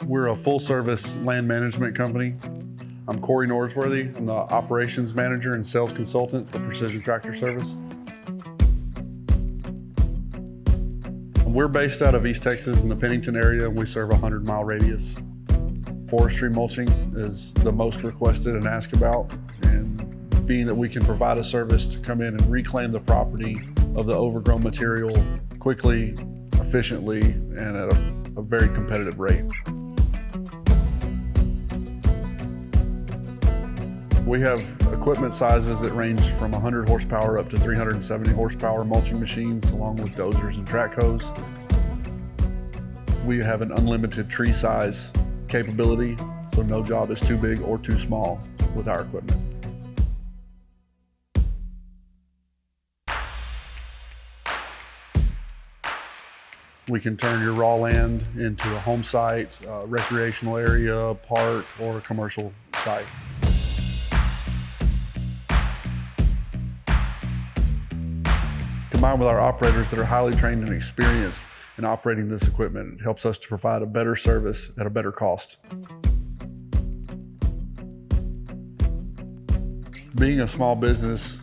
We're a full-service land management company. I'm Corey Norsworthy. I'm the operations manager and sales consultant for Precision Tractor Service. We're based out of East Texas in the Pennington area, and we serve a 100-mile radius. Forestry mulching is the most requested and asked about, and being that we can provide a service to come in and reclaim the property of the overgrown material quickly, efficiently, and at a very competitive rate. We have equipment sizes that range from 100 horsepower up to 370 horsepower mulching machines, along with dozers and track hoes. We have an unlimited tree size capability, so no job is too big or too small with our equipment. We can turn your raw land into a home site, a recreational area, park, or a commercial site. Combined with our operators that are highly trained and experienced in operating this equipment, it helps us to provide a better service at a better cost. Being a small business,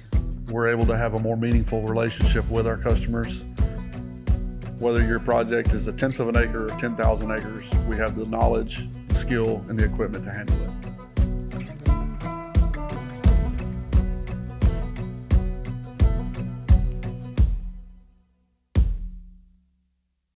we're able to have a more meaningful relationship with our customers. Whether your project is 1/10 of an acre or 10,000 acres, we have the knowledge, the skill, and the equipment to handle it.